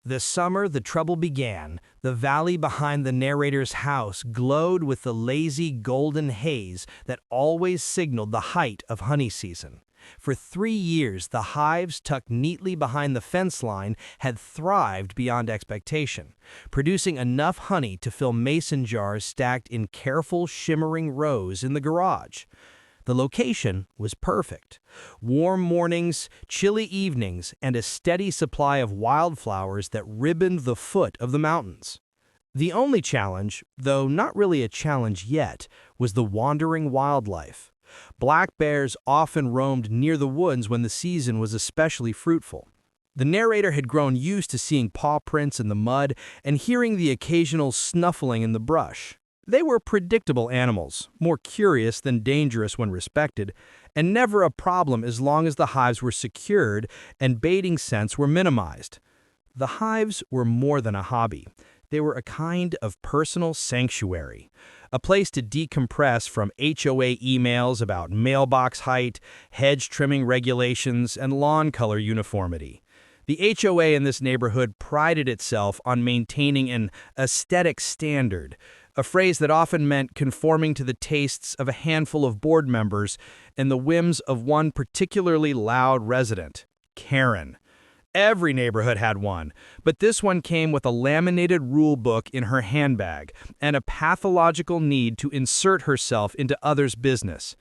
The summer the trouble began, the valley behind the narrator's house glowed with the lazy golden haze that always signaled the height of honey season. For 3 years, the hives tucked neatly behind the fence line had thrived beyond expectation, producing enough honey to fill mason jars stacked in careful, shimmering rows in the garage. The location was perfect. Warm mornings, chilly evenings, and a steady supply of wildflowers that ribboned the foot of the mountains. The only challenge, though not really a challenge yet, was the wandering wildlife. Black bears often roamed near the woods when the season was especially fruitful. The narrator had grown used to seeing paw prints in the mud and hearing the occasional snuffling in the brush. They were predictable animals, more curious than dangerous when respected, and never a problem as long as the hives were secured and baiting scents were minimized. The hives were more than a hobby. They were a kind of personal sanctuary, a place to decompress from HOA emails about mailbox height, hedge trimming regulations, and lawn color uniformity. The HOA in this neighborhood prided itself on maintaining an aesthetic standard, a phrase that often meant conforming to the tastes of a handful of board members and the whims of one particularly loud resident, Karen. Every neighborhood had one, but this one came with a laminated rule book in her handbag and a pathological need to insert herself into others' business.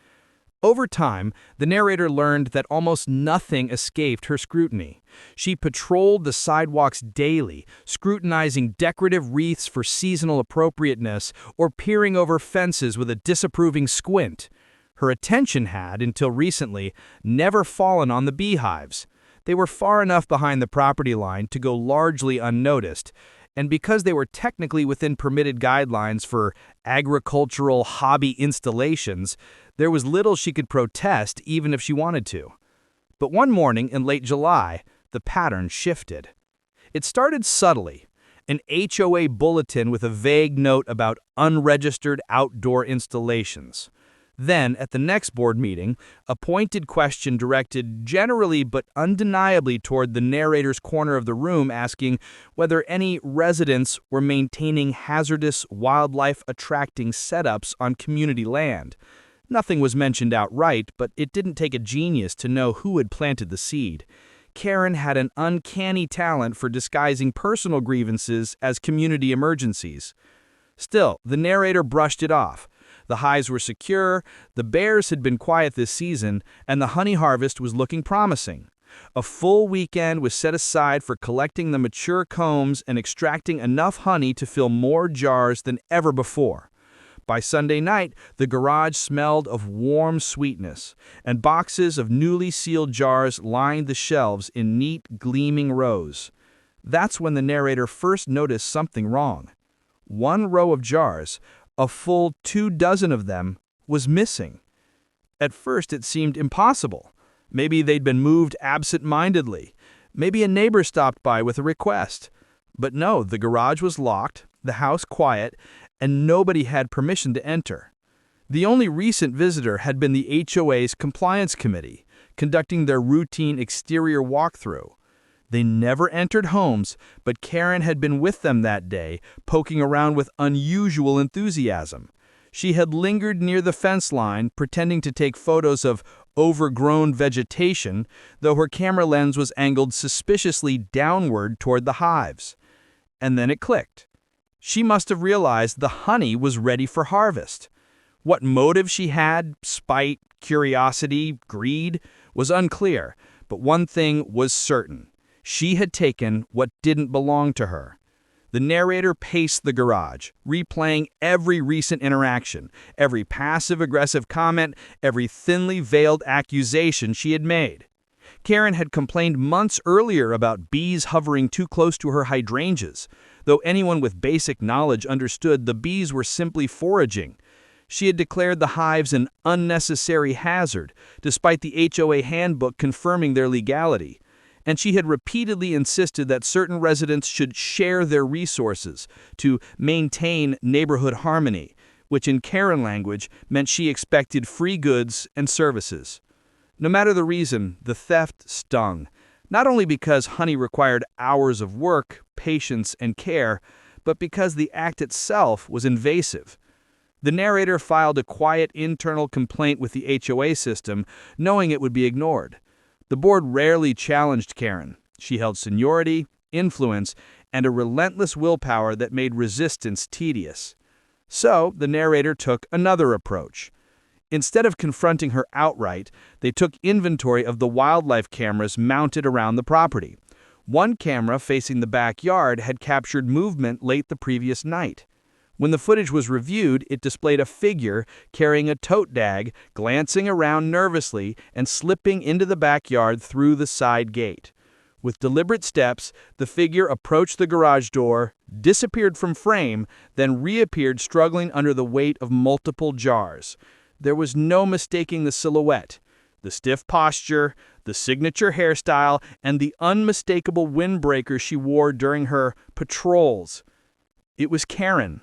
Over time, the narrator learned that almost nothing escaped her scrutiny. She patrolled the sidewalks daily, scrutinizing decorative wreaths for seasonal appropriateness or peering over fences with a disapproving squint. Her attention had, until recently, never fallen on the beehives. They were far enough behind the property line to go largely unnoticed, and because they were technically within permitted guidelines for agricultural hobby installations, there was little she could protest even if she wanted to. But one morning in late July, the pattern shifted. It started subtly, an HOA bulletin with a vague note about unregistered outdoor installations. Then, at the next board meeting, a pointed question directed generally but undeniably toward the narrator's corner of the room asking whether any residents were maintaining hazardous wildlife-attracting setups on community land. Nothing was mentioned outright, but it didn't take a genius to know who had planted the seed. Karen had an uncanny talent for disguising personal grievances as community emergencies. Still, the narrator brushed it off. The hives were secure, the bears had been quiet this season, and the honey harvest was looking promising. A full weekend was set aside for collecting the mature combs and extracting enough honey to fill more jars than ever before. By Sunday night, the garage smelled of warm sweetness, and boxes of newly sealed jars lined the shelves in neat, gleaming rows. That's when the narrator first noticed something wrong. One row of jars, a full 24 of them, was missing. At first it seemed impossible. Maybe they'd been moved absent-mindedly. Maybe a neighbor stopped by with a request. But no, the garage was locked, the house quiet, and nobody had permission to enter. The only recent visitor had been the HOA's compliance committee, conducting their routine exterior walkthrough. They never entered homes, but Karen had been with them that day, poking around with unusual enthusiasm. She had lingered near the fence line, pretending to take photos of overgrown vegetation, though her camera lens was angled suspiciously downward toward the hives. And then it clicked. She must have realized the honey was ready for harvest. What motive she had, spite, curiosity, greed, was unclear, but one thing was certain. She had taken what didn't belong to her. The narrator paced the garage, replaying every recent interaction, every passive-aggressive comment, every thinly veiled accusation she had made. Karen had complained months earlier about bees hovering too close to her hydrangeas, though anyone with basic knowledge understood the bees were simply foraging. She had declared the hives an unnecessary hazard, despite the HOA handbook confirming their legality. And she had repeatedly insisted that certain residents should share their resources to maintain neighborhood harmony, which in Karen language meant she expected free goods and services. No matter the reason, the theft stung. Not only because honey required hours of work, patience, and care, but because the act itself was invasive. The narrator filed a quiet internal complaint with the HOA system, knowing it would be ignored. The board rarely challenged Karen. She held seniority, influence, and a relentless willpower that made resistance tedious. So, the narrator took another approach. Instead of confronting her outright, they took inventory of the wildlife cameras mounted around the property. One camera facing the backyard had captured movement late the previous night. When the footage was reviewed, it displayed a figure carrying a tote bag, glancing around nervously and slipping into the backyard through the side gate. With deliberate steps, the figure approached the garage door, disappeared from frame, then reappeared struggling under the weight of multiple jars. There was no mistaking the silhouette. The stiff posture, the signature hairstyle, and the unmistakable windbreaker she wore during her patrols. It was Karen.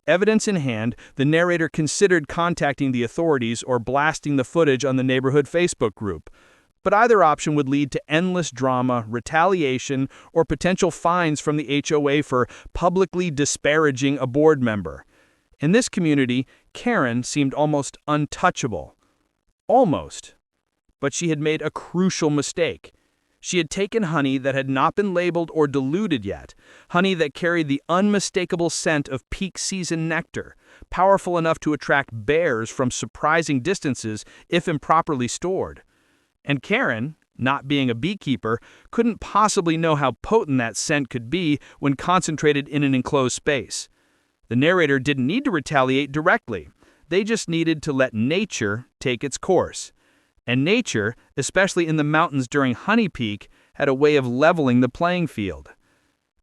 Evidence in hand, the narrator considered contacting the authorities or blasting the footage on the neighborhood Facebook group. But either option would lead to endless drama, retaliation, or potential fines from the HOA for publicly disparaging a board member. In this community, Karen seemed almost untouchable. Almost. But she had made a crucial mistake. She had taken honey that had not been labeled or diluted yet, honey that carried the unmistakable scent of peak season nectar, powerful enough to attract bears from surprising distances if improperly stored. And Karen, not being a beekeeper, couldn't possibly know how potent that scent could be when concentrated in an enclosed space. The narrator didn't need to retaliate directly. They just needed to let nature take its course. And nature, especially in the mountains during honey peak, had a way of leveling the playing field.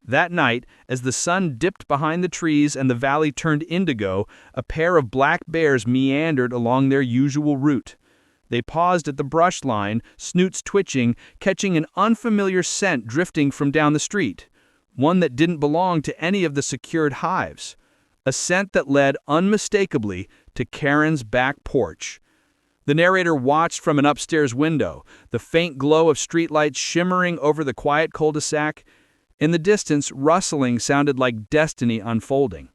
That night, as the sun dipped behind the trees and the valley turned indigo, a pair of black bears meandered along their usual route. They paused at the brush line, snoots twitching, catching an unfamiliar scent drifting from down the street, one that didn't belong to any of the secured hives. A scent that led unmistakably to Karen's back porch. The narrator watched from an upstairs window, the faint glow of streetlights shimmering over the quiet cul-de-sac. In the distance, rustling sounded like destiny unfolding.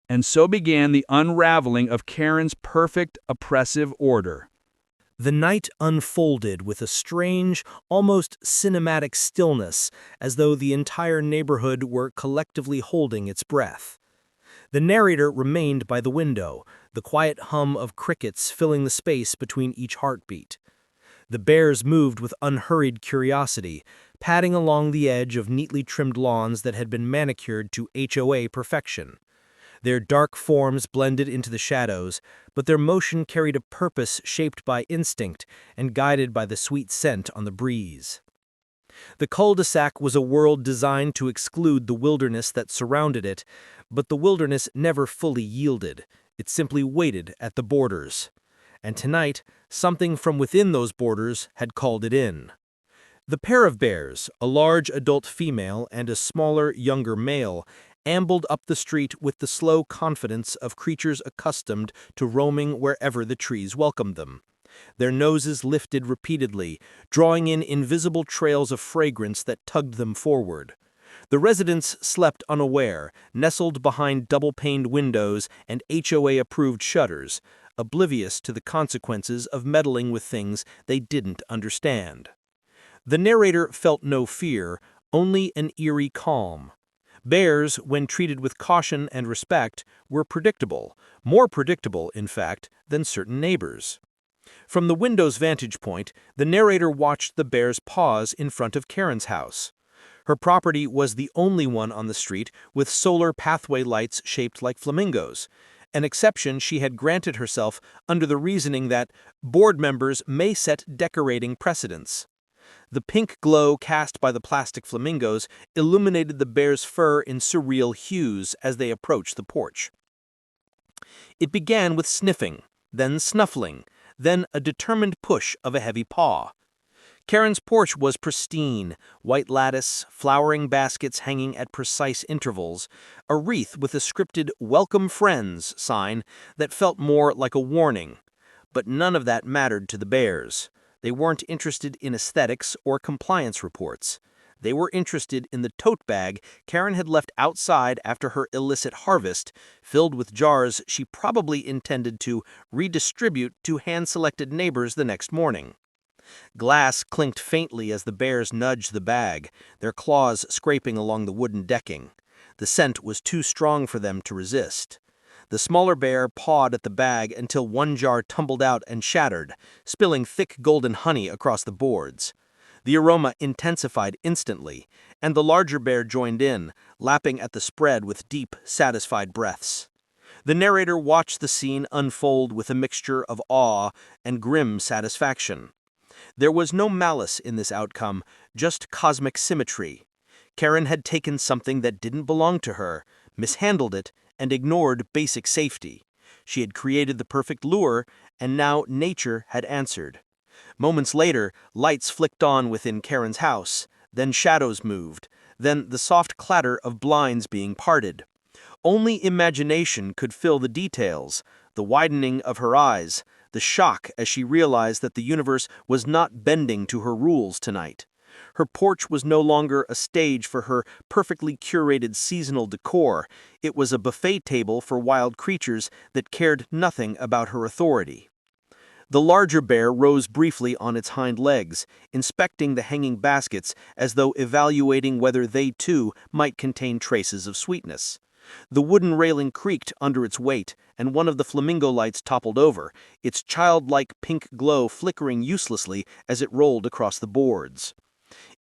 And so began the unraveling of Karen's perfect, oppressive order. The night unfolded with a strange, almost cinematic stillness, as though the entire neighborhood were collectively holding its breath. The narrator remained by the window, the quiet hum of crickets filling the space between each heartbeat. The bears moved with unhurried curiosity, padding along the edge of neatly trimmed lawns that had been manicured to HOA perfection. Their dark forms blended into the shadows, but their motion carried a purpose shaped by instinct and guided by the sweet scent on the breeze. The cul-de-sac was a world designed to exclude the wilderness that surrounded it, but the wilderness never fully yielded. It simply waited at the borders. And tonight, something from within those borders had called it in. The pair of bears, a large adult female and a smaller, younger male, ambled up the street with the slow confidence of creatures accustomed to roaming wherever the trees welcomed them. Their noses lifted repeatedly, drawing in invisible trails of fragrance that tugged them forward. The residents slept unaware, nestled behind double-paned windows and HOA-approved shutters, oblivious to the consequences of meddling with things they didn't understand. The narrator felt no fear, only an eerie calm. Bears, when treated with caution and respect, were predictable, more predictable, in fact, than certain neighbors. From the window's vantage point, the narrator watched the bears pause in front of Karen's house. Her property was the only one on the street with solar pathway lights shaped like flamingos, an exception she had granted herself under the reasoning that board members may set decorating precedents. The pink glow cast by the plastic flamingos illuminated the bear's fur in surreal hues as they approached the porch. It began with sniffing, then snuffling, then a determined push of a heavy paw. Karen's porch was pristine, white lattice, flowering baskets hanging at precise intervals, a wreath with a scripted "Welcome Friends" sign that felt more like a warning. But none of that mattered to the bears. They weren't interested in aesthetics or compliance reports. They were interested in the tote bag Karen had left outside after her illicit harvest, filled with jars she probably intended to redistribute to hand-selected neighbors the next morning. Glass clinked faintly as the bears nudged the bag, their claws scraping along the wooden decking. The scent was too strong for them to resist. The smaller bear pawed at the bag until one jar tumbled out and shattered, spilling thick golden honey across the boards. The aroma intensified instantly, and the larger bear joined in, lapping at the spread with deep, satisfied breaths. The narrator watched the scene unfold with a mixture of awe and grim satisfaction. There was no malice in this outcome, just cosmic symmetry. Karen had taken something that didn't belong to her, mishandled it, and ignored basic safety. She had created the perfect lure, and now nature had answered. Moments later, lights flicked on within Karen's house, then shadows moved, then the soft clatter of blinds being parted. Only imagination could fill the details, the widening of her eyes, the shock as she realized that the universe was not bending to her rules tonight. Her porch was no longer a stage for her perfectly curated seasonal decor. It was a buffet table for wild creatures that cared nothing about her authority. The larger bear rose briefly on its hind legs, inspecting the hanging baskets as though evaluating whether they too might contain traces of sweetness. The wooden railing creaked under its weight, and one of the flamingo lights toppled over, its childlike pink glow flickering uselessly as it rolled across the boards.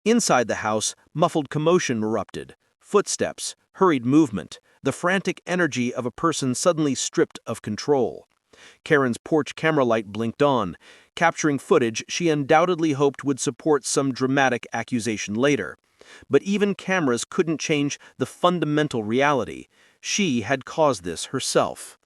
Inside the house, muffled commotion erupted. Footsteps, hurried movement, the frantic energy of a person suddenly stripped of control. Karen's porch camera light blinked on, capturing footage she undoubtedly hoped would support some dramatic accusation later. But even cameras couldn't change the fundamental reality. She had caused this herself.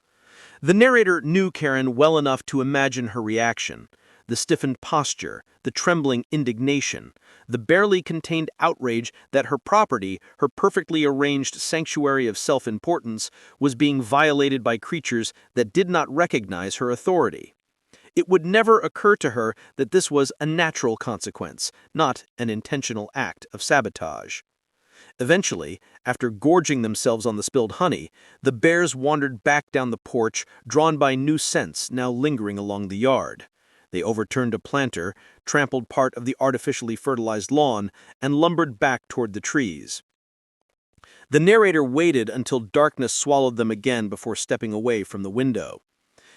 The narrator knew Karen well enough to imagine her reaction. The stiffened posture, the trembling indignation, the barely contained outrage that her property, her perfectly arranged sanctuary of self-importance, was being violated by creatures that did not recognize her authority. It would never occur to her that this was a natural consequence, not an intentional act of sabotage. Eventually, after gorging themselves on the spilled honey, the bears wandered back down the porch, drawn by new scents now lingering along the yard. They overturned a planter, trampled part of the artificially fertilized lawn, and lumbered back toward the trees. The narrator waited until darkness swallowed them again before stepping away from the window.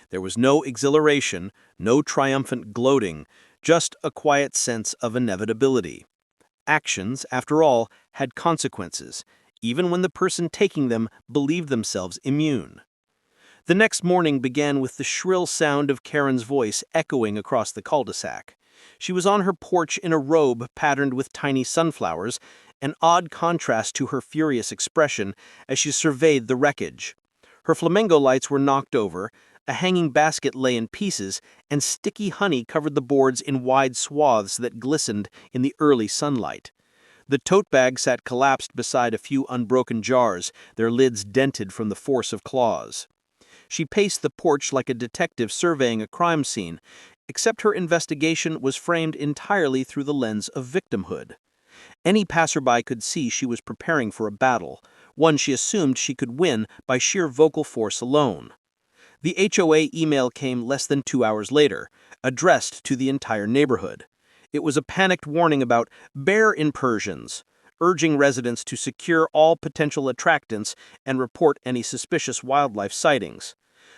There was no exhilaration, no triumphant gloating, just a quiet sense of inevitability. Actions, after all, had consequences, even when the person taking them believed themselves immune. The next morning began with the shrill sound of Karen's voice echoing across the cul-de-sac. She was on her porch in a robe patterned with tiny sunflowers, an odd contrast to her furious expression as she surveyed the wreckage. Her flamingo lights were knocked over, a hanging basket lay in pieces, and sticky honey covered the boards in wide swaths that glistened in the early sunlight. The tote bag sat collapsed beside a few unbroken jars, their lids dented from the force of claws. She paced the porch like a detective surveying a crime scene, except her investigation was framed entirely through the lens of victimhood. Any passerby could see she was preparing for a battle, one she assumed she could win by sheer vocal force alone. The HOA email came less than 2 hours later, addressed to the entire neighborhood. It was a panicked warning about bear incursions, urging residents to secure all potential attractants and report any suspicious wildlife sightings.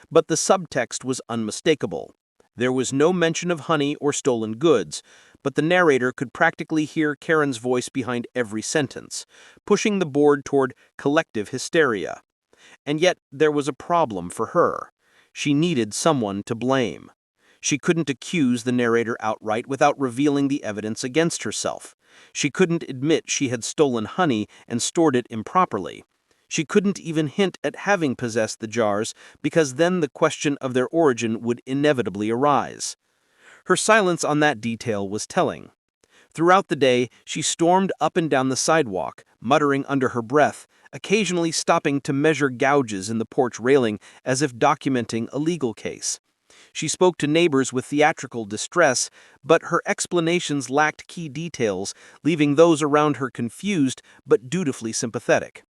But the subtext was unmistakable. There was no mention of honey or stolen goods, but the narrator could practically hear Karen's voice behind every sentence, pushing the board toward collective hysteria. And yet there was a problem for her. She needed someone to blame. She couldn't accuse the narrator outright without revealing the evidence against herself. She couldn't admit she had stolen honey and stored it improperly. She couldn't even hint at having possessed the jars because then the question of their origin would inevitably arise. Her silence on that detail was telling. Throughout the day, she stormed up and down the sidewalk, muttering under her breath, occasionally stopping to measure gouges in the porch railing as if documenting a legal case. She spoke to neighbors with theatrical distress, but her explanations lacked key details, leaving those around her confused but dutifully sympathetic.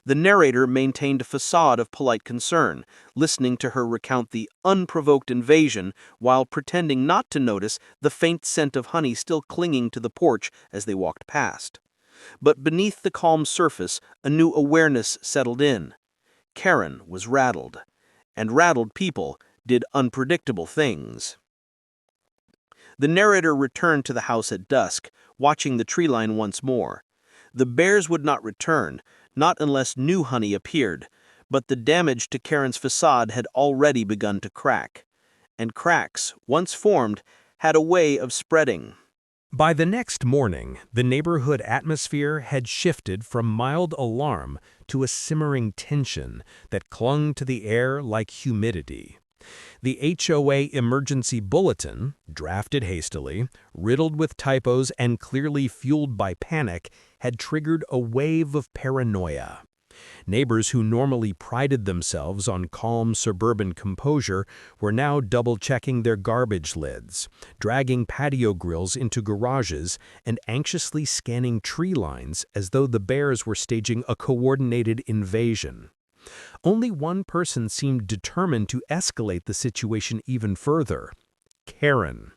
The narrator maintained a facade of polite concern, listening to her recount the unprovoked invasion while pretending not to notice the faint scent of honey still clinging to the porch as they walked past. But beneath the calm surface, a new awareness settled in. Karen was rattled, and rattled people did unpredictable things. The narrator returned to the house at dusk, watching the tree line once more. The bears would not return, not unless new honey appeared, but the damage to Karen's facade had already begun to crack. And cracks, once formed, had a way of spreading. By the next morning, the neighborhood atmosphere had shifted from mild alarm to a simmering tension that clung to the air like humidity. The HOA emergency bulletin, drafted hastily, riddled with typos and clearly fueled by panic, had triggered a wave of paranoia. Neighbors who normally prided themselves on calm suburban composure were now double-checking their garbage lids, dragging patio grills into garages, and anxiously scanning tree lines as though the bears were staging a coordinated invasion. Only one person seemed determined to escalate the situation even further: Karen.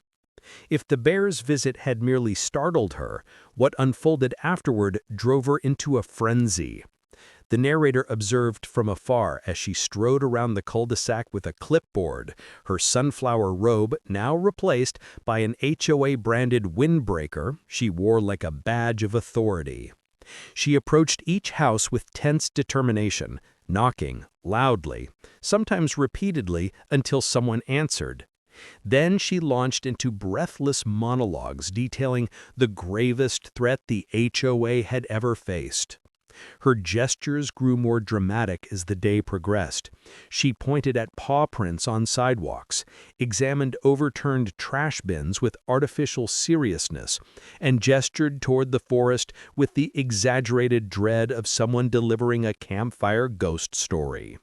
If the bear's visit had merely startled her, what unfolded afterward drove her into a frenzy. The narrator observed from afar as she strode around the cul-de-sac with a clipboard, her sunflower robe now replaced by an HOA-branded windbreaker she wore like a badge of authority. She approached each house with tense determination, knocking loudly, sometimes repeatedly, until someone answered. Then she launched into breathless monologues detailing the gravest threat the HOA had ever faced. Her gestures grew more dramatic as the day progressed. She pointed at paw prints on sidewalks, examined overturned trash bins with artificial seriousness, and gestured toward the forest with the exaggerated dread of someone delivering a campfire ghost story.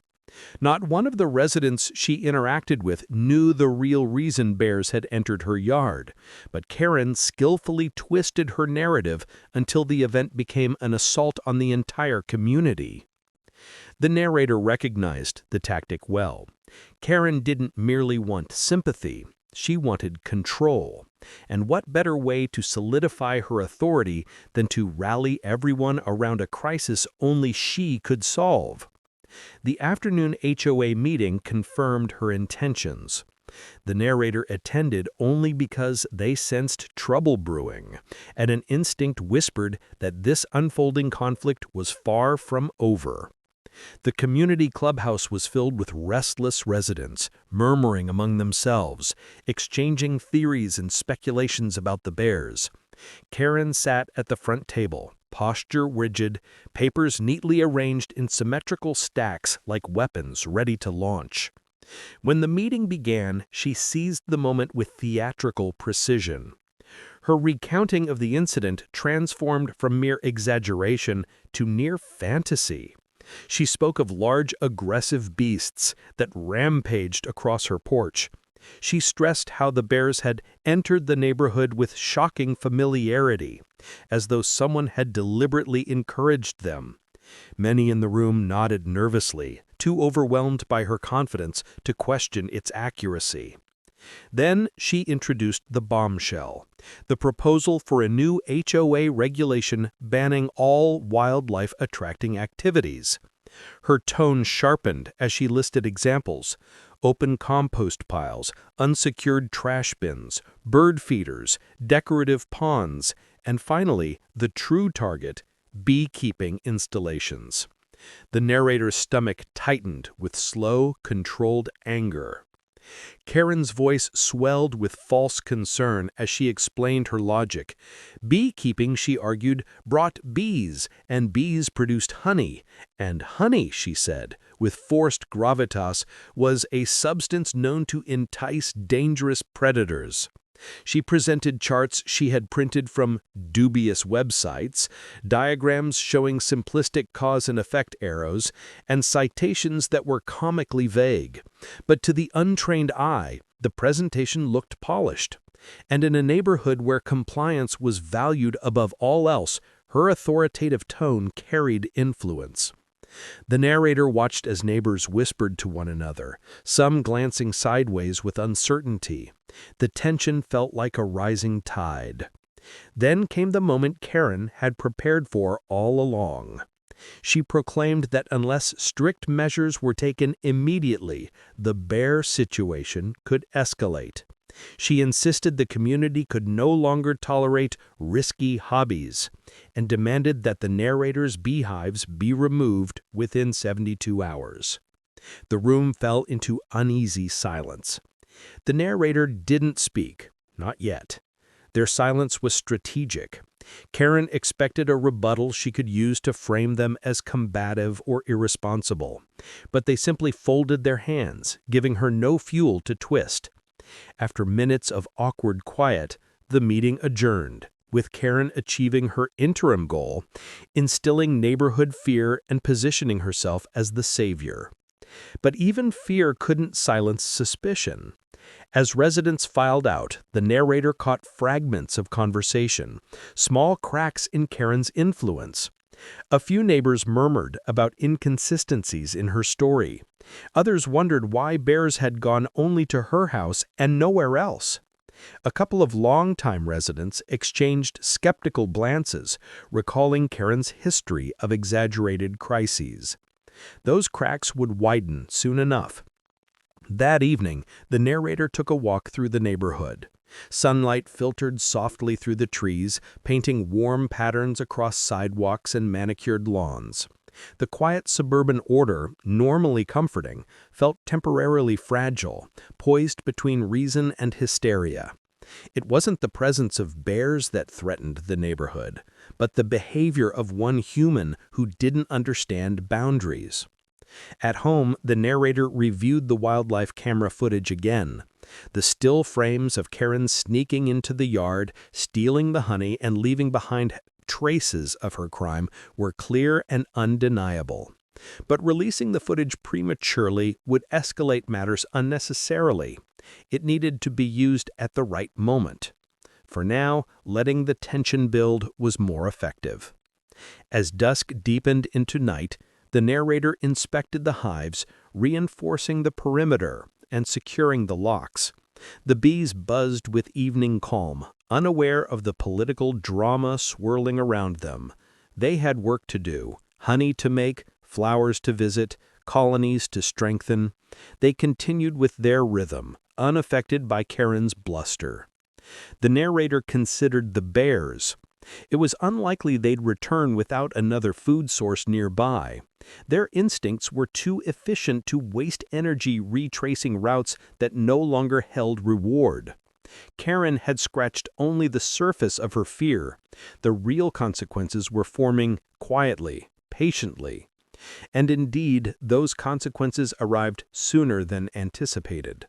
Not one of the residents she interacted with knew the real reason bears had entered her yard, but Karen skillfully twisted her narrative until the event became an assault on the entire community. The narrator recognized the tactic well. Karen didn't merely want sympathy, she wanted control. And what better way to solidify her authority than to rally everyone around a crisis only she could solve? The afternoon HOA meeting confirmed her intentions. The narrator attended only because they sensed trouble brewing, and an instinct whispered that this unfolding conflict was far from over. The community clubhouse was filled with restless residents, murmuring among themselves, exchanging theories and speculations about the bears. Karen sat at the front table, posture rigid, papers neatly arranged in symmetrical stacks like weapons ready to launch. When the meeting began, she seized the moment with theatrical precision. Her recounting of the incident transformed from mere exaggeration to near fantasy. She spoke of large, aggressive beasts that rampaged across her porch. She stressed how the bears had entered the neighborhood with shocking familiarity, as though someone had deliberately encouraged them. Many in the room nodded nervously, too overwhelmed by her confidence to question its accuracy. Then she introduced the bombshell, the proposal for a new HOA regulation banning all wildlife-attracting activities. Her tone sharpened as she listed examples: open compost piles, unsecured trash bins, bird feeders, decorative ponds, and finally, the true target, beekeeping installations. The narrator's stomach tightened with slow, controlled anger. Karen's voice swelled with false concern as she explained her logic. Beekeeping, she argued, brought bees, and bees produced honey. And honey, she said, with forced gravitas, was a substance known to entice dangerous predators. She presented charts she had printed from dubious websites, diagrams showing simplistic cause and effect arrows, and citations that were comically vague. But to the untrained eye, The presentation looked polished. And in a neighborhood where compliance was valued above all else, her authoritative tone carried influence. The narrator watched as neighbors whispered to one another, some glancing sideways with uncertainty. The tension felt like a rising tide. Then came the moment Karen had prepared for all along. She proclaimed that unless strict measures were taken immediately, the bear situation could escalate. She insisted the community could no longer tolerate risky hobbies and demanded that the narrator's beehives be removed within 72 hours. The room fell into uneasy silence. The narrator didn't speak, not yet. Their silence was strategic. Karen expected a rebuttal she could use to frame them as combative or irresponsible, but they simply folded their hands, giving her no fuel to twist. After minutes of awkward quiet, the meeting adjourned, with Karen achieving her interim goal, instilling neighborhood fear and positioning herself as the savior. But even fear couldn't silence suspicion. As residents filed out, the narrator caught fragments of conversation, small cracks in Karen's influence. A few neighbors murmured about inconsistencies in her story. Others wondered why bears had gone only to her house and nowhere else. A couple of longtime residents exchanged skeptical glances, recalling Karen's history of exaggerated crises. Those cracks would widen soon enough. That evening, the narrator took a walk through the neighborhood. Sunlight filtered softly through the trees, painting warm patterns across sidewalks and manicured lawns. The quiet suburban order, normally comforting, felt temporarily fragile, poised between reason and hysteria. It wasn't the presence of bears that threatened the neighborhood, but the behavior of one human who didn't understand boundaries. At home, the narrator reviewed the wildlife camera footage again. The still frames of Karen sneaking into the yard, stealing the honey, and leaving behind traces of her crime were clear and undeniable. But releasing the footage prematurely would escalate matters unnecessarily. It needed to be used at the right moment. For now, letting the tension build was more effective. As dusk deepened into night, the narrator inspected the hives, reinforcing the perimeter and securing the locks. The bees buzzed with evening calm, unaware of the political drama swirling around them. They had work to do, honey to make, flowers to visit, colonies to strengthen. They continued with their rhythm, unaffected by Karen's bluster. The narrator considered the bears. It was unlikely they'd return without another food source nearby. Their instincts were too efficient to waste energy retracing routes that no longer held reward. Karen had scratched only the surface of her fear. The real consequences were forming quietly, patiently. And indeed, those consequences arrived sooner than anticipated.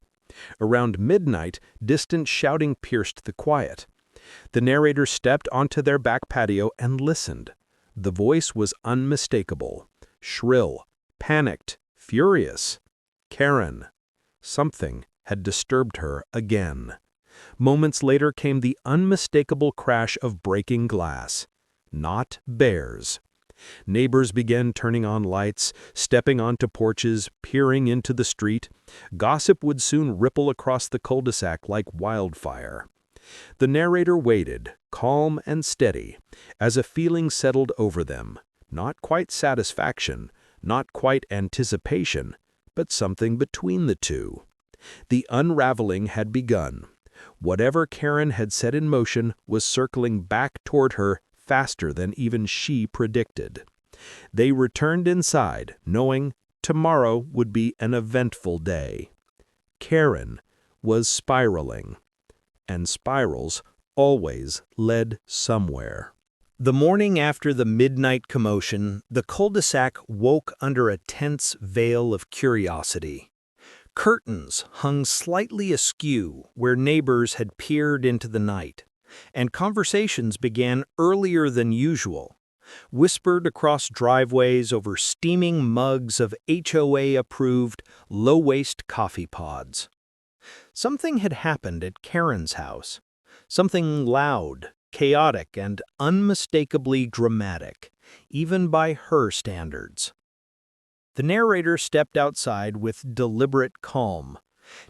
Around midnight, distant shouting pierced the quiet. The narrator stepped onto their back patio and listened. The voice was unmistakable, shrill, panicked, furious. Karen. Something had disturbed her again. Moments later came the unmistakable crash of breaking glass. Not bears. Neighbors began turning on lights, stepping onto porches, peering into the street. Gossip would soon ripple across the cul-de-sac like wildfire. The narrator waited, calm and steady, as a feeling settled over them. Not quite satisfaction, not quite anticipation, but something between the two. The unraveling had begun. Whatever Karen had set in motion was circling back toward her faster than even she predicted. They returned inside, knowing tomorrow would be an eventful day. Karen was spiraling. And spirals always led somewhere. The morning after the midnight commotion, the cul-de-sac woke under a tense veil of curiosity. Curtains hung slightly askew where neighbors had peered into the night, and conversations began earlier than usual, whispered across driveways over steaming mugs of HOA-approved, low-waste coffee pods. Something had happened at Karen's house. Something loud, chaotic, and unmistakably dramatic, even by her standards. The narrator stepped outside with deliberate calm,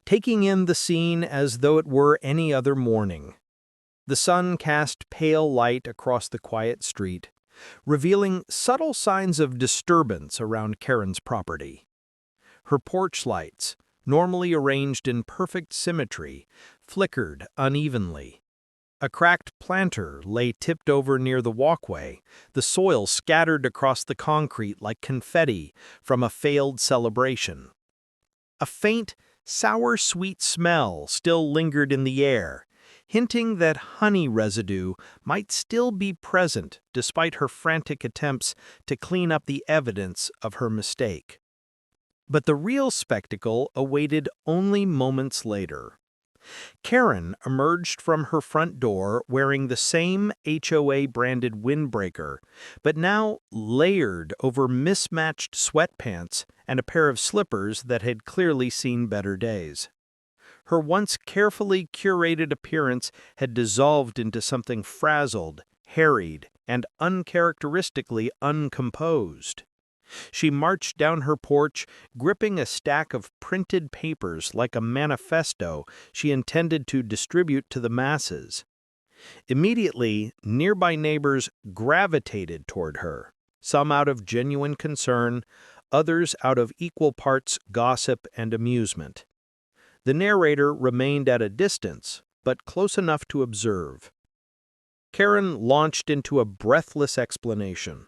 taking in the scene as though it were any other morning. The sun cast pale light across the quiet street, revealing subtle signs of disturbance around Karen's property. Her porch lights, normally arranged in perfect symmetry, flickered unevenly. A cracked planter lay tipped over near the walkway, the soil scattered across the concrete like confetti from a failed celebration. A faint, sour-sweet smell still lingered in the air, hinting that honey residue might still be present despite her frantic attempts to clean up the evidence of her mistake. But the real spectacle awaited only moments later. Karen emerged from her front door wearing the same HOA-branded windbreaker, but now layered over mismatched sweatpants and a pair of slippers that had clearly seen better days. Her once carefully curated appearance had dissolved into something frazzled, harried, and uncharacteristically uncomposed. She marched down her porch, gripping a stack of printed papers like a manifesto she intended to distribute to the masses. Immediately, nearby neighbors gravitated toward her, some out of genuine concern, others out of equal parts gossip and amusement. The narrator remained at a distance, but close enough to observe. Karen launched into a breathless explanation.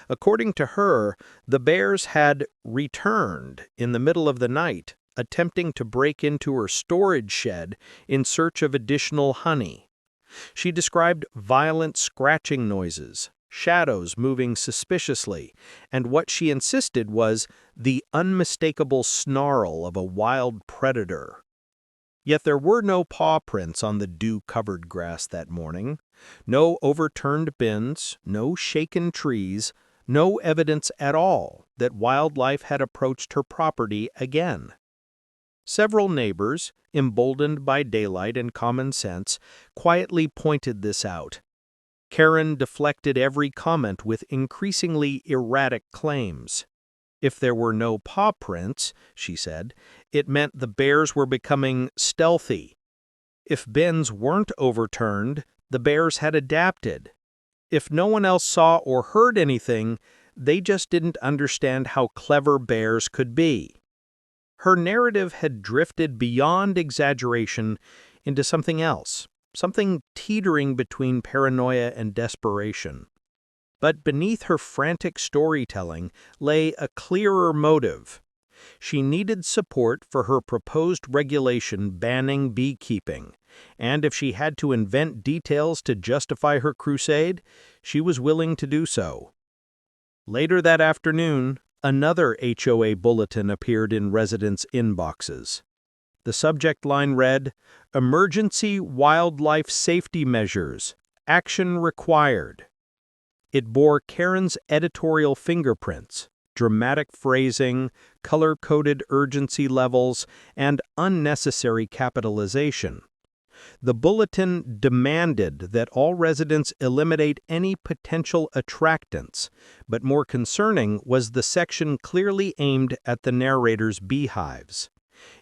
According to her, the bears had returned in the middle of the night, attempting to break into her storage shed in search of additional honey. She described violent scratching noises, shadows moving suspiciously, and what she insisted was the unmistakable snarl of a wild predator. Yet there were no paw prints on the dew-covered grass that morning, no overturned bins, no shaken trees, no evidence at all that wildlife had approached her property again. Several neighbors, emboldened by daylight and common sense, quietly pointed this out. Karen deflected every comment with increasingly erratic claims. If there were no paw prints, she said, it meant the bears were becoming stealthy. If bins weren't overturned, the bears had adapted. If no one else saw or heard anything, they just didn't understand how clever bears could be. Her narrative had drifted beyond exaggeration into something else, something teetering between paranoia and desperation. But beneath her frantic storytelling lay a clearer motive. She needed support for her proposed regulation banning beekeeping, and if she had to invent details to justify her crusade, she was willing to do so. Later that afternoon, another HOA bulletin appeared in residents' inboxes. The subject line read, "Emergency Wildlife Safety Measures. Action Required." It bore Karen's editorial fingerprints, dramatic phrasing, color-coded urgency levels, and unnecessary capitalization. The bulletin demanded that all residents eliminate any potential attractants, but more concerning was the section clearly aimed at the narrator's beehives.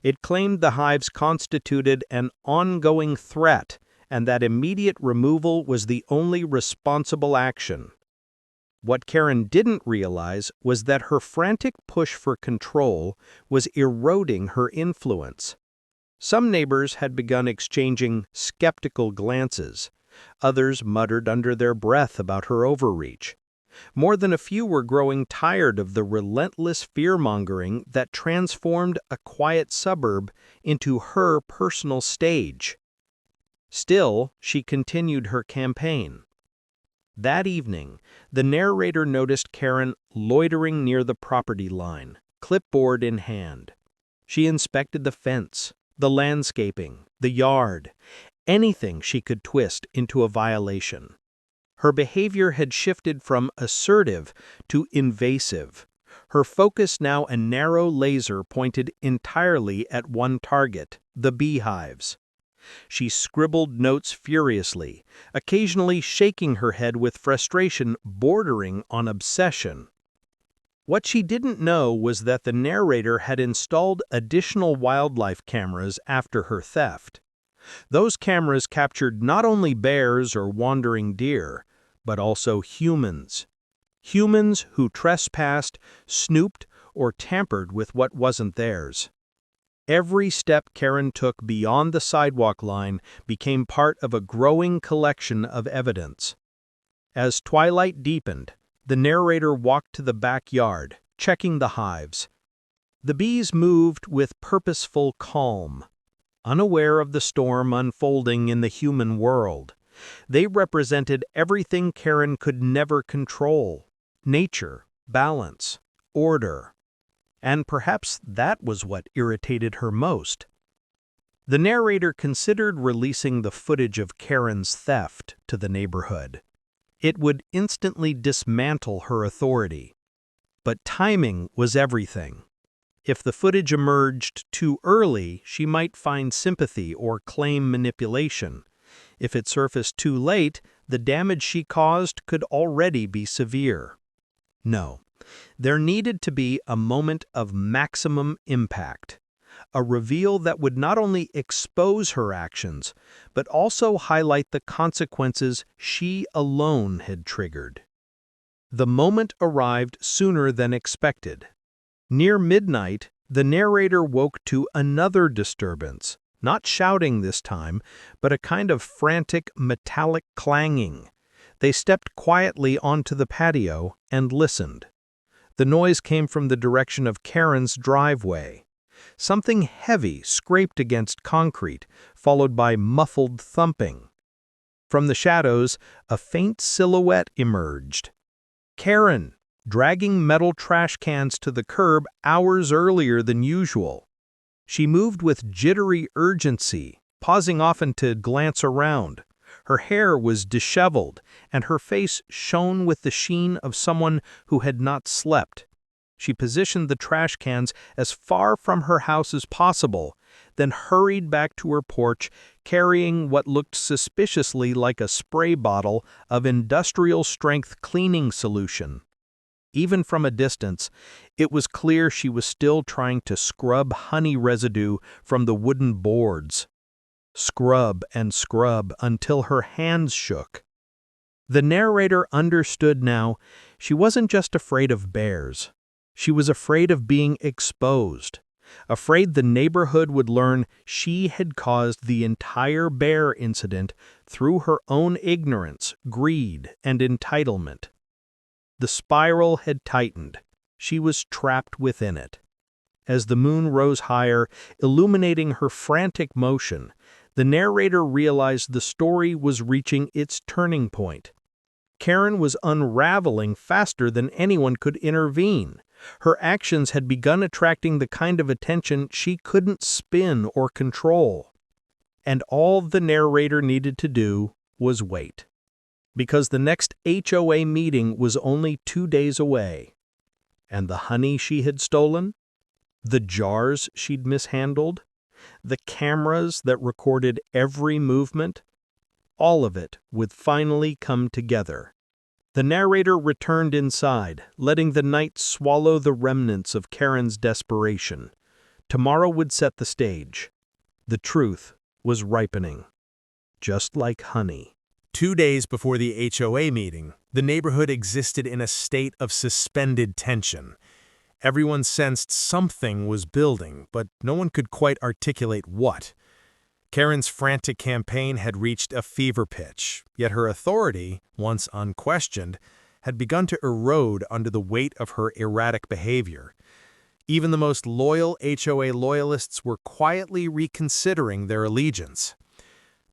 It claimed the hives constituted an ongoing threat and that immediate removal was the only responsible action. What Karen didn't realize was that her frantic push for control was eroding her influence. Some neighbors had begun exchanging skeptical glances. Others muttered under their breath about her overreach. More than a few were growing tired of the relentless fear-mongering that transformed a quiet suburb into her personal stage. Still, she continued her campaign. That evening, the narrator noticed Karen loitering near the property line, clipboard in hand. She inspected the fence, the landscaping, the yard, anything she could twist into a violation. Her behavior had shifted from assertive to invasive, her focus now a narrow laser pointed entirely at one target, the beehives. She scribbled notes furiously, occasionally shaking her head with frustration bordering on obsession. What she didn't know was that the narrator had installed additional wildlife cameras after her theft. Those cameras captured not only bears or wandering deer, but also humans. Humans who trespassed, snooped, or tampered with what wasn't theirs. Every step Karen took beyond the sidewalk line became part of a growing collection of evidence. As twilight deepened, the narrator walked to the backyard, checking the hives. The bees moved with purposeful calm, unaware of the storm unfolding in the human world. They represented everything Karen could never control: nature, balance, order. And perhaps that was what irritated her most. The narrator considered releasing the footage of Karen's theft to the neighborhood. It would instantly dismantle her authority. But timing was everything. If the footage emerged too early, she might find sympathy or claim manipulation. If it surfaced too late, the damage she caused could already be severe. No, there needed to be a moment of maximum impact. A reveal that would not only expose her actions, but also highlight the consequences she alone had triggered. The moment arrived sooner than expected. Near midnight, the narrator woke to another disturbance, not shouting this time, but a kind of frantic metallic clanging. They stepped quietly onto the patio and listened. The noise came from the direction of Karen's driveway. Something heavy scraped against concrete, followed by muffled thumping. From the shadows, a faint silhouette emerged. Karen, dragging metal trash cans to the curb hours earlier than usual. She moved with jittery urgency, pausing often to glance around. Her hair was disheveled, and her face shone with the sheen of someone who had not slept. She positioned the trash cans as far from her house as possible, then hurried back to her porch, carrying what looked suspiciously like a spray bottle of industrial-strength cleaning solution. Even from a distance, it was clear she was still trying to scrub honey residue from the wooden boards. Scrub and scrub until her hands shook. The narrator understood now. She wasn't just afraid of bears. She was afraid of being exposed, afraid the neighborhood would learn she had caused the entire bear incident through her own ignorance, greed, and entitlement. The spiral had tightened. She was trapped within it. As the moon rose higher, illuminating her frantic motion, the narrator realized the story was reaching its turning point. Karen was unraveling faster than anyone could intervene. Her actions had begun attracting the kind of attention she couldn't spin or control. And all the narrator needed to do was wait. Because the next HOA meeting was only 2 days away. And the honey she had stolen? The jars she'd mishandled? The cameras that recorded every movement? All of it would finally come together. The narrator returned inside, letting the night swallow the remnants of Karen's desperation. Tomorrow would set the stage. The truth was ripening, just like honey. 2 days before the HOA meeting, the neighborhood existed in a state of suspended tension. Everyone sensed something was building, but no one could quite articulate what. Karen's frantic campaign had reached a fever pitch, yet her authority, once unquestioned, had begun to erode under the weight of her erratic behavior. Even the most loyal HOA loyalists were quietly reconsidering their allegiance.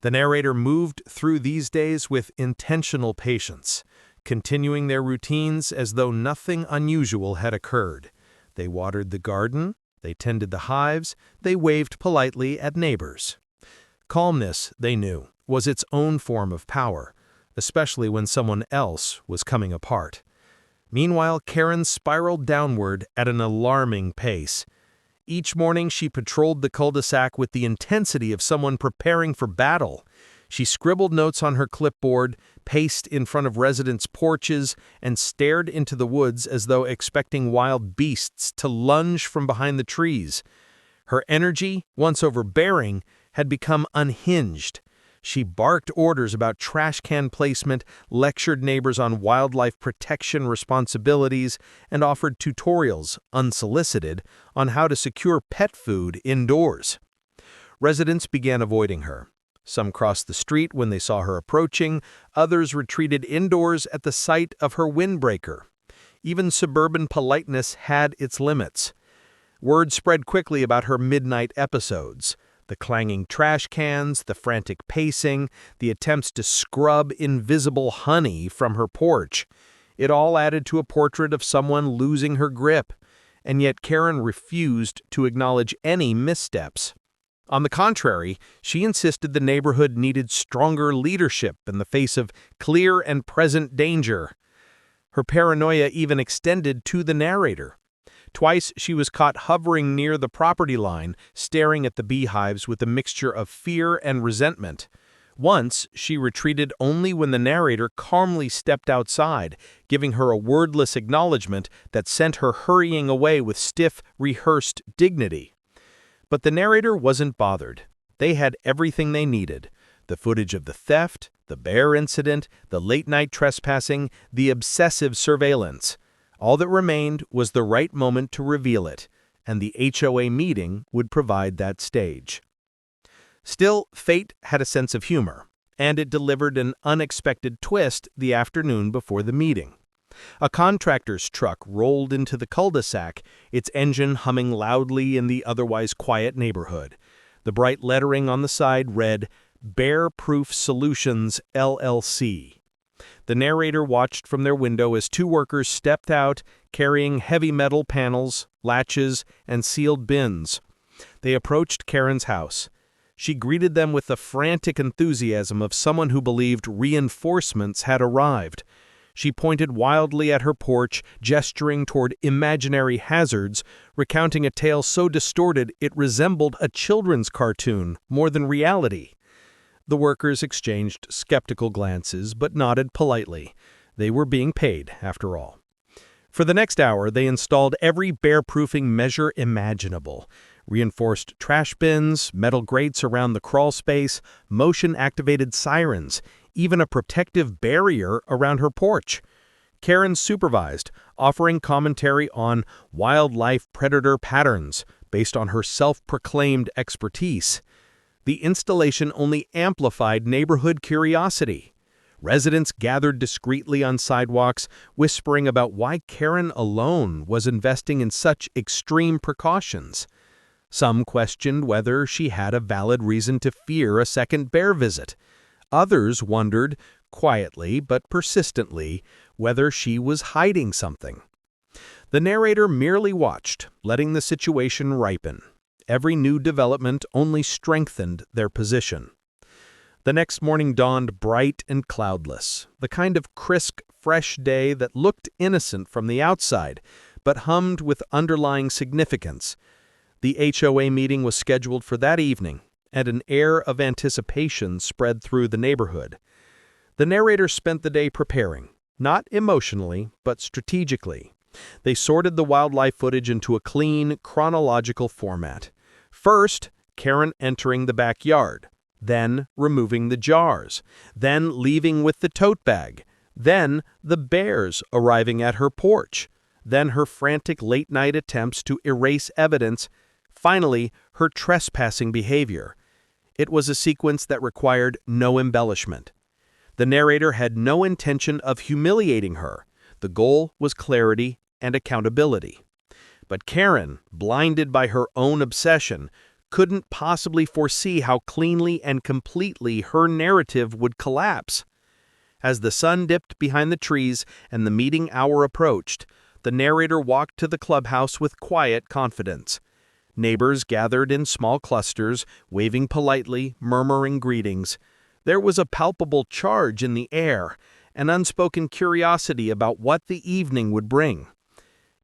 The narrator moved through these days with intentional patience, continuing their routines as though nothing unusual had occurred. They watered the garden, they tended the hives, they waved politely at neighbors. Calmness, they knew, was its own form of power, especially when someone else was coming apart. Meanwhile, Karen spiraled downward at an alarming pace. Each morning she patrolled the cul-de-sac with the intensity of someone preparing for battle. She scribbled notes on her clipboard, paced in front of residents' porches, and stared into the woods as though expecting wild beasts to lunge from behind the trees. Her energy, once overbearing, had become unhinged. She barked orders about trash can placement, lectured neighbors on wildlife protection responsibilities, and offered tutorials, unsolicited, on how to secure pet food indoors. Residents began avoiding her. Some crossed the street when they saw her approaching, others retreated indoors at the sight of her windbreaker. Even suburban politeness had its limits. Word spread quickly about her midnight episodes. The clanging trash cans, the frantic pacing, the attempts to scrub invisible honey from her porch. It all added to a portrait of someone losing her grip, and yet Karen refused to acknowledge any missteps. On the contrary, she insisted the neighborhood needed stronger leadership in the face of clear and present danger. Her paranoia even extended to the narrator. Twice she was caught hovering near the property line, staring at the beehives with a mixture of fear and resentment. Once, she retreated only when the narrator calmly stepped outside, giving her a wordless acknowledgement that sent her hurrying away with stiff, rehearsed dignity. But the narrator wasn't bothered. They had everything they needed: the footage of the theft, the bear incident, the late-night trespassing, the obsessive surveillance. All that remained was the right moment to reveal it, and the HOA meeting would provide that stage. Still, fate had a sense of humor, and it delivered an unexpected twist the afternoon before the meeting. A contractor's truck rolled into the cul-de-sac, its engine humming loudly in the otherwise quiet neighborhood. The bright lettering on the side read, "Bear Proof Solutions, LLC." The narrator watched from their window as two workers stepped out, carrying heavy metal panels, latches, and sealed bins. They approached Karen's house. She greeted them with the frantic enthusiasm of someone who believed reinforcements had arrived. She pointed wildly at her porch, gesturing toward imaginary hazards, recounting a tale so distorted it resembled a children's cartoon more than reality. The workers exchanged skeptical glances, but nodded politely. They were being paid, after all. For the next hour, they installed every bear-proofing measure imaginable: reinforced trash bins, metal grates around the crawl space, motion-activated sirens, even a protective barrier around her porch. Karen supervised, offering commentary on wildlife predator patterns based on her self-proclaimed expertise. The installation only amplified neighborhood curiosity. Residents gathered discreetly on sidewalks, whispering about why Karen alone was investing in such extreme precautions. Some questioned whether she had a valid reason to fear a second bear visit. Others wondered, quietly but persistently, whether she was hiding something. The narrator merely watched, letting the situation ripen. Every new development only strengthened their position. The next morning dawned bright and cloudless, the kind of crisp, fresh day that looked innocent from the outside, but hummed with underlying significance. The HOA meeting was scheduled for that evening, and an air of anticipation spread through the neighborhood. The narrator spent the day preparing, not emotionally, but strategically. They sorted the wildlife footage into a clean, chronological format. First, Karen entering the backyard, then removing the jars, then leaving with the tote bag, then the bears arriving at her porch, then her frantic late-night attempts to erase evidence, finally her trespassing behavior. It was a sequence that required no embellishment. The narrator had no intention of humiliating her. The goal was clarity and accountability. But Karen, blinded by her own obsession, couldn't possibly foresee how cleanly and completely her narrative would collapse. As the sun dipped behind the trees and the meeting hour approached, the narrator walked to the clubhouse with quiet confidence. Neighbors gathered in small clusters, waving politely, murmuring greetings. There was a palpable charge in the air, an unspoken curiosity about what the evening would bring.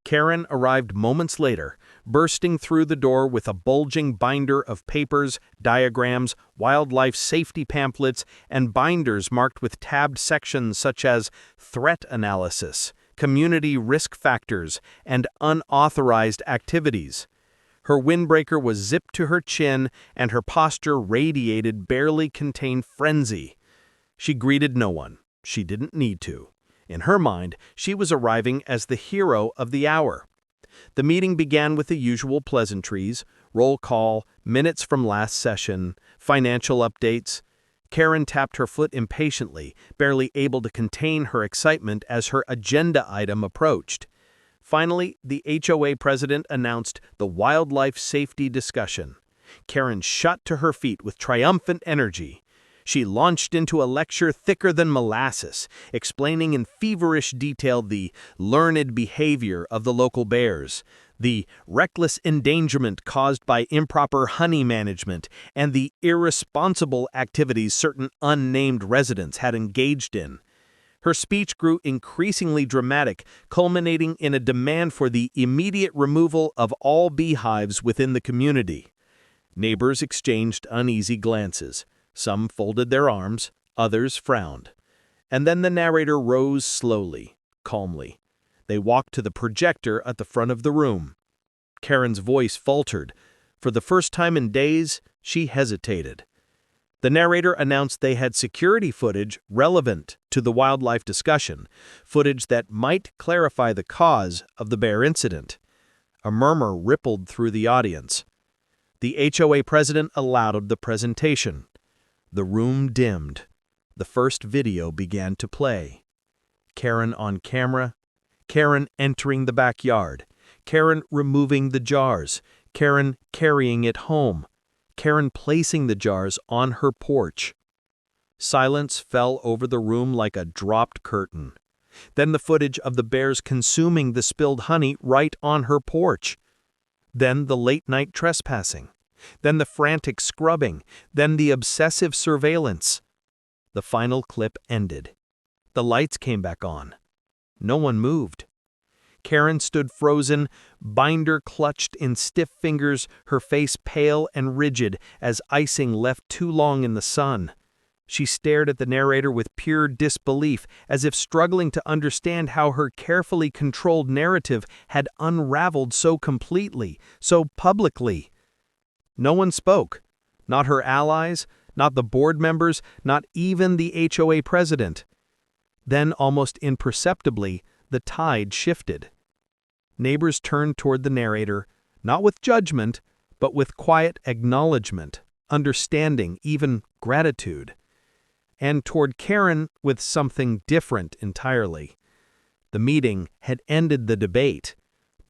Karen arrived moments later, bursting through the door with a bulging binder of papers, diagrams, wildlife safety pamphlets, and binders marked with tabbed sections such as threat analysis, community risk factors, and unauthorized activities. Her windbreaker was zipped to her chin, and her posture radiated barely contained frenzy. She greeted no one. She didn't need to. In her mind, she was arriving as the hero of the hour. The meeting began with the usual pleasantries, roll call, minutes from last session, financial updates. Karen tapped her foot impatiently, barely able to contain her excitement as her agenda item approached. Finally, the HOA president announced the wildlife safety discussion. Karen shot to her feet with triumphant energy. She launched into a lecture thicker than molasses, explaining in feverish detail the learned behavior of the local bears, the reckless endangerment caused by improper honey management, and the irresponsible activities certain unnamed residents had engaged in. Her speech grew increasingly dramatic, culminating in a demand for the immediate removal of all beehives within the community. Neighbors exchanged uneasy glances. Some folded their arms, others frowned. And then the narrator rose slowly, calmly. They walked to the projector at the front of the room. Karen's voice faltered. For the first time in days, she hesitated. The narrator announced they had security footage relevant to the wildlife discussion, footage that might clarify the cause of the bear incident. A murmur rippled through the audience. The HOA president allowed the presentation. The room dimmed. The first video began to play. Karen on camera, Karen entering the backyard, Karen removing the jars, Karen carrying it home, Karen placing the jars on her porch. Silence fell over the room like a dropped curtain. Then the footage of the bears consuming the spilled honey right on her porch. Then the late-night trespassing. Then the frantic scrubbing, then the obsessive surveillance. The final clip ended. The lights came back on. No one moved. Karen stood frozen, binder clutched in stiff fingers, her face pale and rigid as icing left too long in the sun. She stared at the narrator with pure disbelief, as if struggling to understand how her carefully controlled narrative had unraveled so completely, so publicly. No one spoke. Not her allies, not the board members, not even the HOA president. Then, almost imperceptibly, the tide shifted. Neighbors turned toward the narrator, not with judgment, but with quiet acknowledgement, understanding, even gratitude. And toward Karen with something different entirely. The meeting had ended the debate,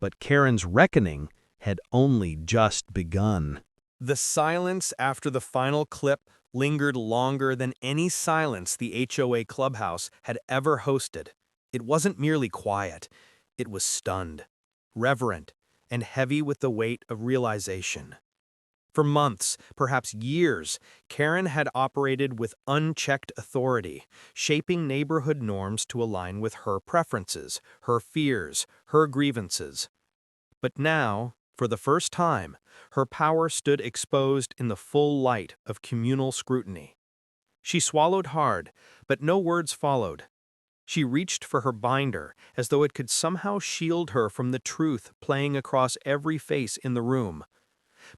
but Karen's reckoning had only just begun. The silence after the final clip lingered longer than any silence the HOA clubhouse had ever hosted. It wasn't merely quiet. It was stunned, reverent, and heavy with the weight of realization. For months, perhaps years, Karen had operated with unchecked authority, shaping neighborhood norms to align with her preferences, her fears, her grievances. But now, for the first time, her power stood exposed in the full light of communal scrutiny. She swallowed hard, but no words followed. She reached for her binder, as though it could somehow shield her from the truth playing across every face in the room.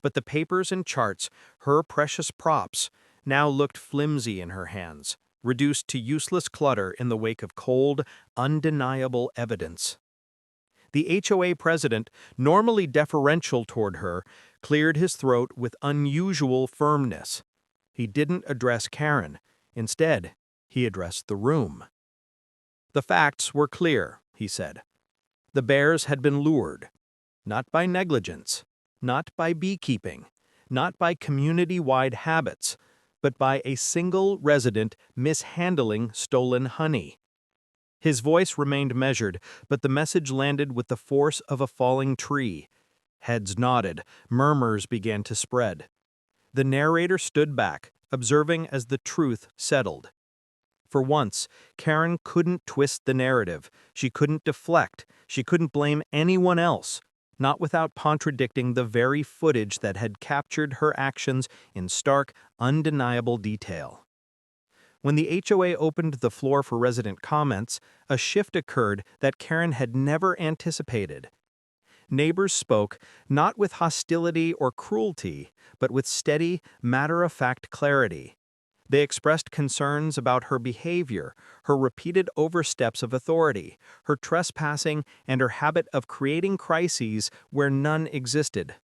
But the papers and charts, her precious props, now looked flimsy in her hands, reduced to useless clutter in the wake of cold, undeniable evidence. The HOA president, normally deferential toward her, cleared his throat with unusual firmness. He didn't address Karen. Instead, he addressed the room. The facts were clear, he said. The bears had been lured, not by negligence, not by beekeeping, not by community-wide habits, but by a single resident mishandling stolen honey. His voice remained measured, but the message landed with the force of a falling tree. Heads nodded, murmurs began to spread. The narrator stood back, observing as the truth settled. For once, Karen couldn't twist the narrative. She couldn't deflect. She couldn't blame anyone else, not without contradicting the very footage that had captured her actions in stark, undeniable detail. When the HOA opened the floor for resident comments, a shift occurred that Karen had never anticipated. Neighbors spoke not with hostility or cruelty, but with steady, matter-of-fact clarity. They expressed concerns about her behavior, her repeated oversteps of authority, her trespassing, and her habit of creating crises where none existed.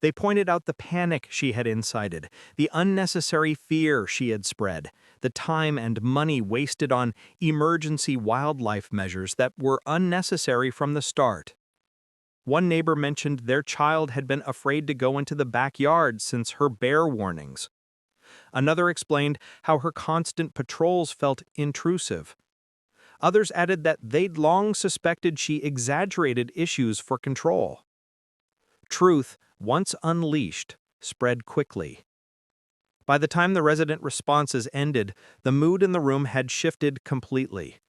They pointed out the panic she had incited, the unnecessary fear she had spread, the time and money wasted on emergency wildlife measures that were unnecessary from the start. One neighbor mentioned their child had been afraid to go into the backyard since her bear warnings. Another explained how her constant patrols felt intrusive. Others added that they'd long suspected she exaggerated issues for control. Truth, once unleashed, spread quickly. By the time the resident responses ended, the mood in the room had shifted completely.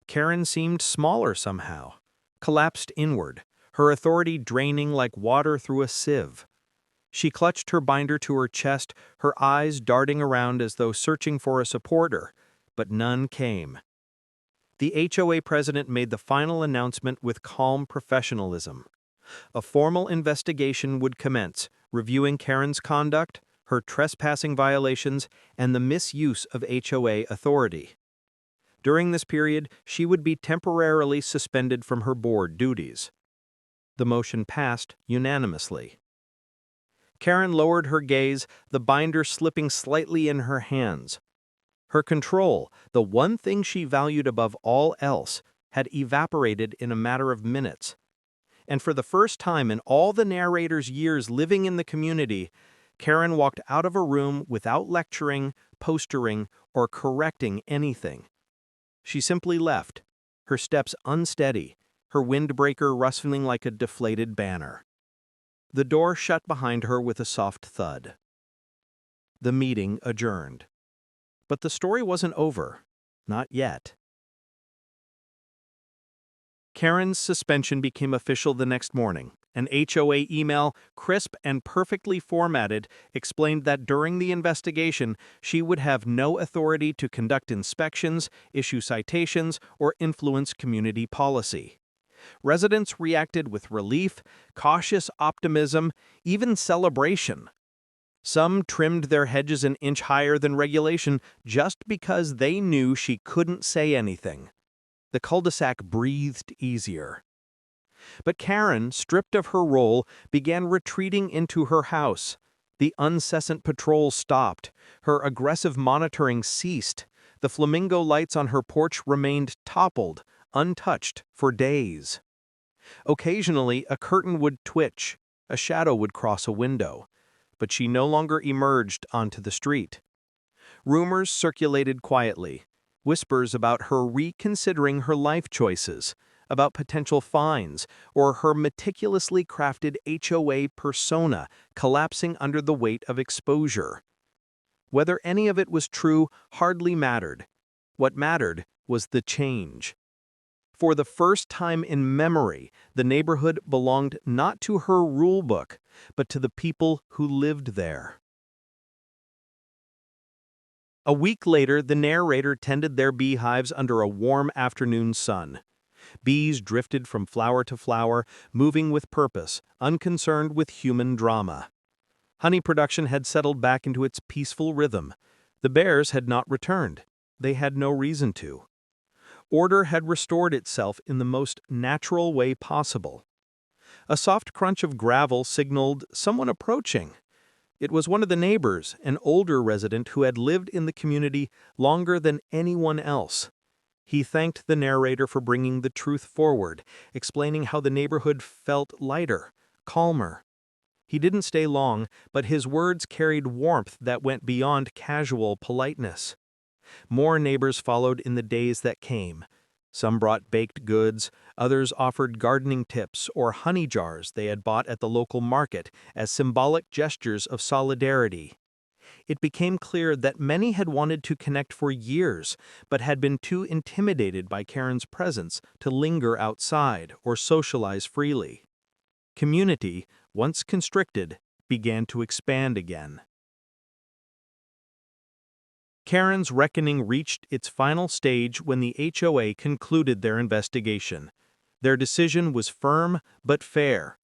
Karen seemed smaller somehow, collapsed inward, her authority draining like water through a sieve. She clutched her binder to her chest, her eyes darting around as though searching for a supporter, but none came. The HOA president made the final announcement with calm professionalism. A formal investigation would commence, reviewing Karen's conduct, her trespassing violations, and the misuse of HOA authority. During this period, she would be temporarily suspended from her board duties. The motion passed unanimously. Karen lowered her gaze, the binder slipping slightly in her hands. Her control, the one thing she valued above all else, had evaporated in a matter of minutes. And for the first time in all the narrator's years living in the community, Karen walked out of a room without lecturing, postering, or correcting anything. She simply left, her steps unsteady, her windbreaker rustling like a deflated banner. The door shut behind her with a soft thud. The meeting adjourned. But the story wasn't over. Not yet. Karen's suspension became official the next morning. An HOA email, crisp and perfectly formatted, explained that during the investigation, she would have no authority to conduct inspections, issue citations, or influence community policy. Residents reacted with relief, cautious optimism, even celebration. Some trimmed their hedges an inch higher than regulation just because they knew she couldn't say anything. The cul-de-sac breathed easier. But Karen, stripped of her role, began retreating into her house. The incessant patrol stopped. Her aggressive monitoring ceased. The flamingo lights on her porch remained toppled, untouched, for days. Occasionally, a curtain would twitch, a shadow would cross a window, but she no longer emerged onto the street. Rumors circulated quietly, whispers about her reconsidering her life choices, about potential fines, or her meticulously crafted HOA persona collapsing under the weight of exposure. Whether any of it was true hardly mattered. What mattered was the change. For the first time in memory, the neighborhood belonged not to her rulebook, but to the people who lived there. A week later, the narrator tended their beehives under a warm afternoon sun. Bees drifted from flower to flower, moving with purpose, unconcerned with human drama. Honey production had settled back into its peaceful rhythm. The bears had not returned. They had no reason to. Order had restored itself in the most natural way possible. A soft crunch of gravel signaled someone approaching. It was one of the neighbors, an older resident who had lived in the community longer than anyone else. He thanked the narrator for bringing the truth forward, explaining how the neighborhood felt lighter, calmer. He didn't stay long, but his words carried warmth that went beyond casual politeness. More neighbors followed in the days that came. Some brought baked goods, others offered gardening tips or honey jars they had bought at the local market as symbolic gestures of solidarity. It became clear that many had wanted to connect for years, but had been too intimidated by Karen's presence to linger outside or socialize freely. Community, once constricted, began to expand again. Karen's reckoning reached its final stage when the HOA concluded their investigation. Their decision was firm but fair.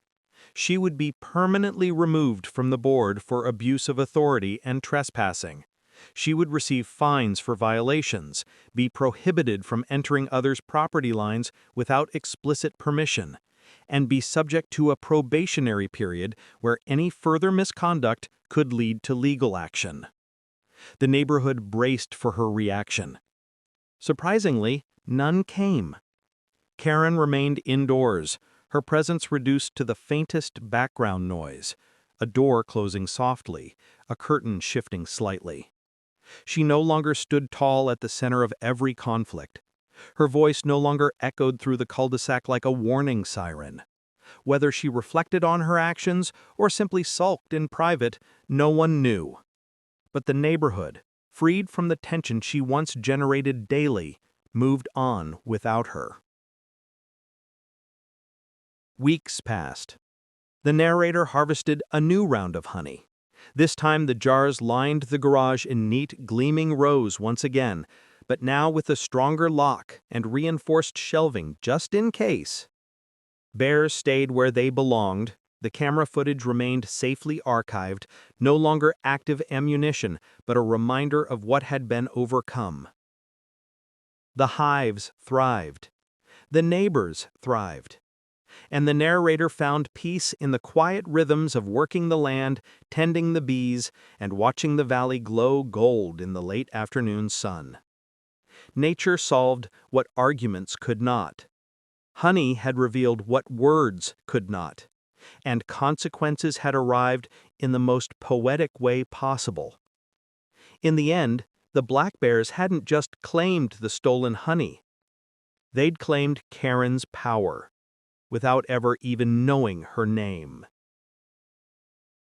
She would be permanently removed from the board for abuse of authority and trespassing. She would receive fines for violations, be prohibited from entering others' property lines without explicit permission, and be subject to a probationary period where any further misconduct could lead to legal action. The neighborhood braced for her reaction. Surprisingly, none came. Karen remained indoors, her presence reduced to the faintest background noise, a door closing softly, a curtain shifting slightly. She no longer stood tall at the center of every conflict. Her voice no longer echoed through the cul-de-sac like a warning siren. Whether she reflected on her actions or simply sulked in private, no one knew. But the neighborhood, freed from the tension she once generated daily, moved on without her. Weeks passed. The narrator harvested a new round of honey. This time the jars lined the garage in neat, gleaming rows once again, but now with a stronger lock and reinforced shelving just in case. Bears stayed where they belonged. The camera footage remained safely archived, no longer active ammunition, but a reminder of what had been overcome. The hives thrived. The neighbors thrived. And the narrator found peace in the quiet rhythms of working the land, tending the bees, and watching the valley glow gold in the late afternoon sun. Nature solved what arguments could not. Honey had revealed what words could not. And consequences had arrived in the most poetic way possible. In the end, the black bears hadn't just claimed the stolen honey. They'd claimed Karen's power, without ever even knowing her name.